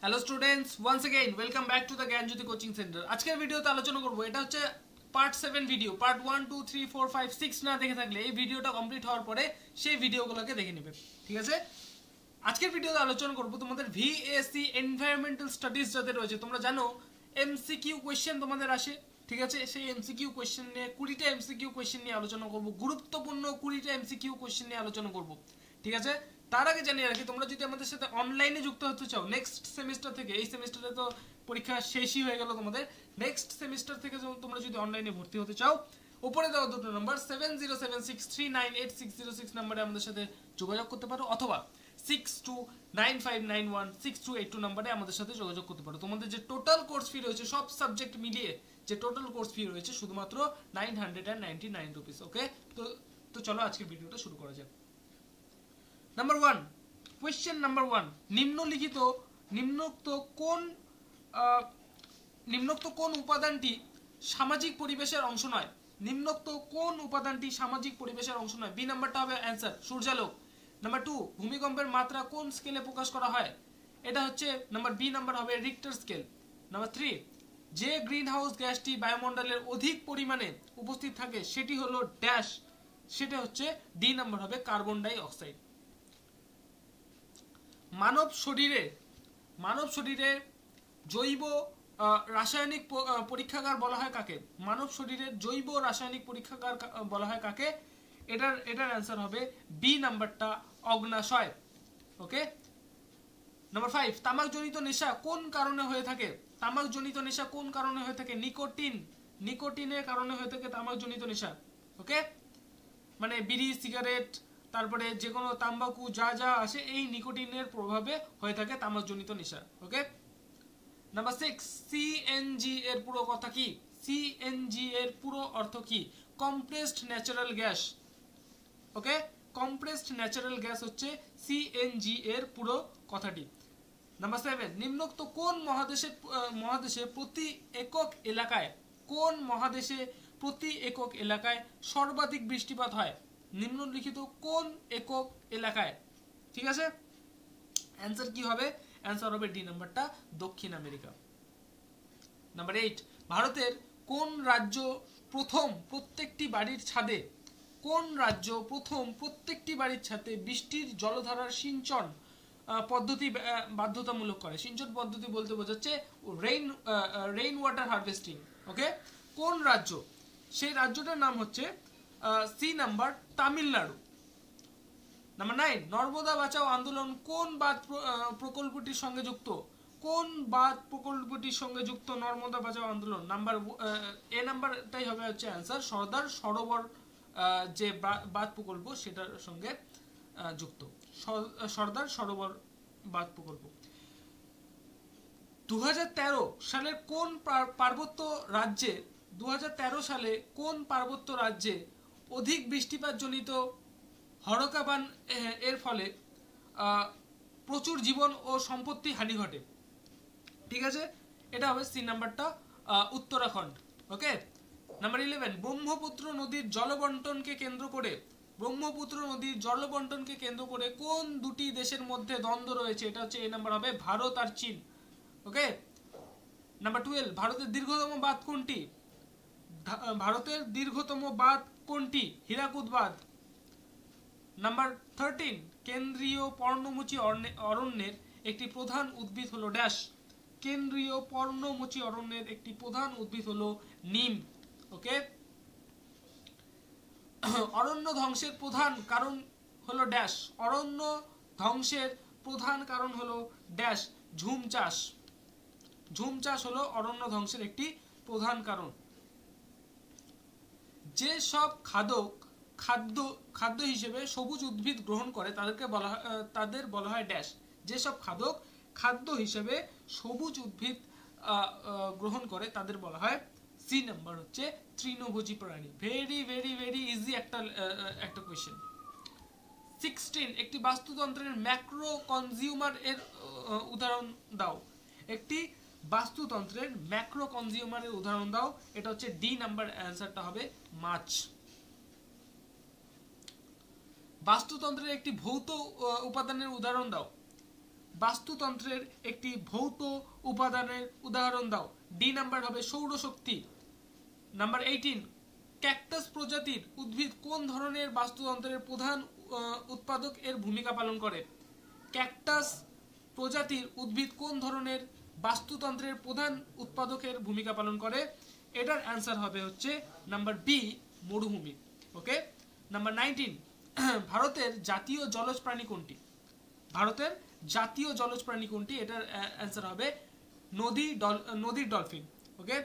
Hello students, once again welcome back to the Gyanjyoti coaching centre. আজকের ভিডিওতে আলোচনা করব, এটা হচ্ছে পার্ট 7 ভিডিও। পার্ট 1 2 3 4 5 6 না দেখে থাকলে এই ভিডিওটা কমপ্লিট হওয়ার পরে সেই ভিডিওগুলোকে দেখে নেবে, ঠিক আছে? আজকের ভিডিওতে আলোচনা করব তোমাদের ভিএসসি এনভায়রনমেন্টাল স্টাডিজ যাদের রয়েছে। তোমরা জানো এমসিকিউ কোশ্চেন তোমাদের আসে, ঠিক আছে? সেই এমসিকিউ কোশ্চেন নিয়ে 20টা এমসিকিউ কোশ্চেন নিয়ে আলোচনা করব, গুরুত্বপূর্ণ 20টা এমসিকিউ কোশ্চেন নিয়ে আলোচনা করব, ঠিক আছে? তার আগে জানিয়ে রাখি, তোমরা যদি আমাদের সাথে অনলাইনে যুক্ত হতে চাও নেক্সট সেমিস্টার থেকে, এই সেমিস্টারে তো পরীক্ষা শেষই হয়ে গেল তোমাদের, নেক্সট সেমিস্টার থেকে তোমরা যদি অনলাইনে ভর্তি হতে চাও, উপরে দেওয়া দুটো নাম্বার 7076398606 নাম্বারে আমাদের সাথে যোগাযোগ করতে পারো, অথবা 6295916282 নাম্বারে আমাদের সাথে যোগাযোগ করতে পারো। তোমাদের যে টোটাল কোর্স ফি রয়েছে সব সাবজেক্ট মিলিয়ে, যে টোটাল কোর্স ফি রয়েছে শুধুমাত্র 999 রুপিস। ওকে, তো চলো আজকের ভিডিওটা শুরু করা যাক। নাম্বার 1, কোয়েশ্চেন নাম্বার 1, নিম্নোক্ত কোন উপাদানটি সামাজিক পরিবেশের অংশ নয়? নিম্নোক্ত কোন উপাদানটি সামাজিক পরিবেশের অংশ নয়? বি নাম্বারটা হবে অ্যান্সার সূর্যালোক। নাম্বার 2, ভূমিকম্পের মাত্রা কোন স্কেলে প্রকাশ করা হয়? এটা হচ্ছে নাম্বার বি নাম্বার হবে রিক্টার স্কেল। নাম্বার 3, যে গ্রিন হাউস গ্যাসটি বায়ুমণ্ডলের অধিক পরিমাণে উপস্থিত থাকে সেটি হলো ড্যাশ, সেটা হচ্ছে ডি নাম্বার হবে কার্বন ডাই অক্সাইড। মানব শরীরে জৈব রাসায়নিক পরীক্ষাগার বলা হয় কাকে? মানব শরীরের জৈব রাসায়নিক পরীক্ষাগার বলা হয় কাকে? এটার অ্যান্সার হবে বি নাম্বারটা অগ্ন্যাশয়। ওকে, নাম্বার 5, তামাকজনিত নেশা কোন কারণে হয়ে থাকে? তামাকজনিত নেশা কোন কারণে হয়ে থাকে? নিকোটিনের কারণে হয়ে থাকে তামাকজনিত নেশা। ওকে, মানে বিড়ি, সিগারেট, তারপরে যে কোনো তাম্বাকু যা আসে এই নিকোটিনের প্রভাবে হয়ে থাকে তামাকজনিত নেশা। ওকে, নাম্বার 6, সিএনজি এর পুরো কথা কি? সিএনজি এর পুরো অর্থ কি? Compressed natural gas. Okay, compressed natural gas হচ্ছে সিএনজি এর পুরো কথাটি। নাম্বার 7, নিম্নোক্ত কোন মহাদেশে প্রতি একক এলাকায় সর্বাধিক বৃষ্টিপাত হয়? নিম্নলিখিত কোন একক এলাকায়? ঠিক আছে, অ্যান্সার কি হবে? অ্যান্সার হবে ডি নাম্বারটা দক্ষিণ আমেরিকা। নাম্বার 8, ভারতের কোন রাজ্য প্রথম প্রত্যেকটি বাড়ির ছাদে বৃষ্টির জলধারার সিঞ্চন পদ্ধতি বাধ্যতামূলক করে? সিঞ্চন পদ্ধতি বলতে বোঝাচ্ছে রেইন ওয়াটার হারভেস্টিং। ওকে, কোন রাজ্য? সেই রাজ্যটার নাম হচ্ছে C number Tamil Nadu. Number 9, Narmada Bachao Andolan কোন বাঁধ প্রকল্পটির সঙ্গে যুক্ত? কোন বাঁধ প্রকল্পটির সঙ্গে যুক্ত নর্মদা বাঁচাও আন্দোলন? এ নাম্বারটাই হবে হচ্ছে অ্যান্সার সর্দার সরোবর যে বাঁধ প্রকল্প সেটার সঙ্গে যুক্ত, সর্দার সরোবর বাঁধ প্রকল্প। 2013 সালের কোন পার্বত্য রাজ্যে অধিক বৃষ্টিপাত জনিত হরকাবান এর ফলে প্রচুর জীবন ও সম্পত্তি হানি ঘটে? ঠিক আছে, এটা হবে সি নাম্বারটা উত্তরাখণ্ড। ওকে, নাম্বার 11, ব্রহ্মপুত্র নদীর জলবন্টনকে কেন্দ্র করে কোন দুটি দেশের মধ্যে দ্বন্দ্ব রয়েছে? এটা হচ্ছে এ নাম্বার হবে ভারত আর চীন। ওকে, নাম্বার 12, ভারতের দীর্ঘতম বাঁধ কোনটি? হীরাকুদ বাঁধ। নাম্বার 13, কেন্দ্রীয় পর্ণমোচী অরণ্যের একটি প্রধান উদ্ভিদ হলো ড্যাশ। কেন্দ্রীয় পর্ণমোচী অরণ্যের একটি প্রধান উদ্ভিদ হলো নিম। ওকে, অরণ্য ধ্বংসের প্রধান কারণ হলো ড্যাশ। অরণ্য ধ্বংসের প্রধান কারণ হলো ড্যাশ ঝুম চাষ হলো অরণ্য ধ্বংসের একটি প্রধান কারণ। যে সব খাদ্য হিসেবে সবুজ উদ্ভিদ গ্রহণ করে তাদের বলা হয় ড্যাশ। যে সব খাদ্য হিসেবে সবুজ উদ্ভিদ গ্রহণ করে তাদের বলা হয়, সি নাম্বার হচ্ছে তৃণভোজী প্রাণী। ভেরি ভেরি ভেরি ইজি একটা কোয়েশ্চেন। 16, একটি বাস্তুতন্ত্রের ম্যাক্রো কনজিউমার এর উদাহরণ দাও। একটি বাস্তুতন্ত্রের ম্যাক্রো কনজিউমারের উদাহরণ দাও। এটা হচ্ছে ডি নাম্বার, অ্যান্সারটা হবে মাছ। বাস্তুতন্ত্রের একটি ভৌত উপাদানের উদাহরণ দাও। বাস্তুতন্ত্রের একটি ভৌত উপাদানের উদাহরণ দাও। ডি নাম্বার হবে সৌরশক্তি। নাম্বার 18, ক্যাকটাস প্রজাতির উদ্ভিদ কোন ধরনের বাস্তুতন্ত্রের প্রধান উৎপাদক এর ভূমিকা পালন করে? ক্যাকটাস প্রজাতির উদ্ভিদ কোন ধরনের বাস্তুতন্ত্রের প্রধান উৎপাদকের ভূমিকা পালন করে? এটার অ্যান্সার হবে হচ্ছে নাম্বার বি, মরুভূমি। ওকে। নাম্বার 19, ভারতের জাতীয় জলজ প্রাণী কোনটি? ভারতের জাতীয় জলজ প্রাণী কোনটি? এটার অ্যান্সার হবে নদীর ডলফিন। ওকে।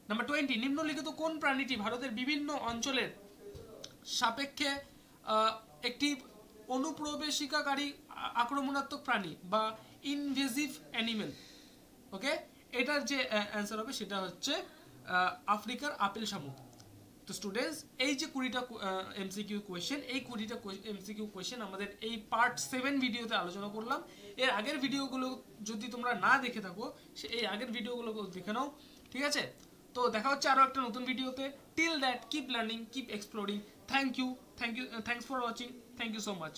নাম্বার 20, নিম্নলিখিত কোন প্রাণীটি ভারতের বিভিন্ন অঞ্চলের সাপেক্ষে একটি অনুপ্রবেশিকাকারী আক্রমণাত্মক প্রাণী বা ইনভেসিভ অ্যানিমেল? ওকে। এটার যে অ্যান্সার হবে সেটা হচ্ছে আফ্রিকার আপেল শামুক। তো স্টুডেন্টস, এই যে 20টা এমসিকিউ কোয়েশ্চেন, এই 20টা এমসিকিউ কোয়েশ্চেন আমাদের এই পার্ট 7 ভিডিওতে আলোচনা করলাম। এর আগের ভিডিওগুলো যদি তোমরা না দেখে থাকো, এই আগের ভিডিওগুলো দেখে নাও, ঠিক আছে? তো দেখা হচ্ছে আরো একটা নতুন ভিডিওতে। Till that, keep learning, keep exploring. Thank you, thanks for watching, thank you so much.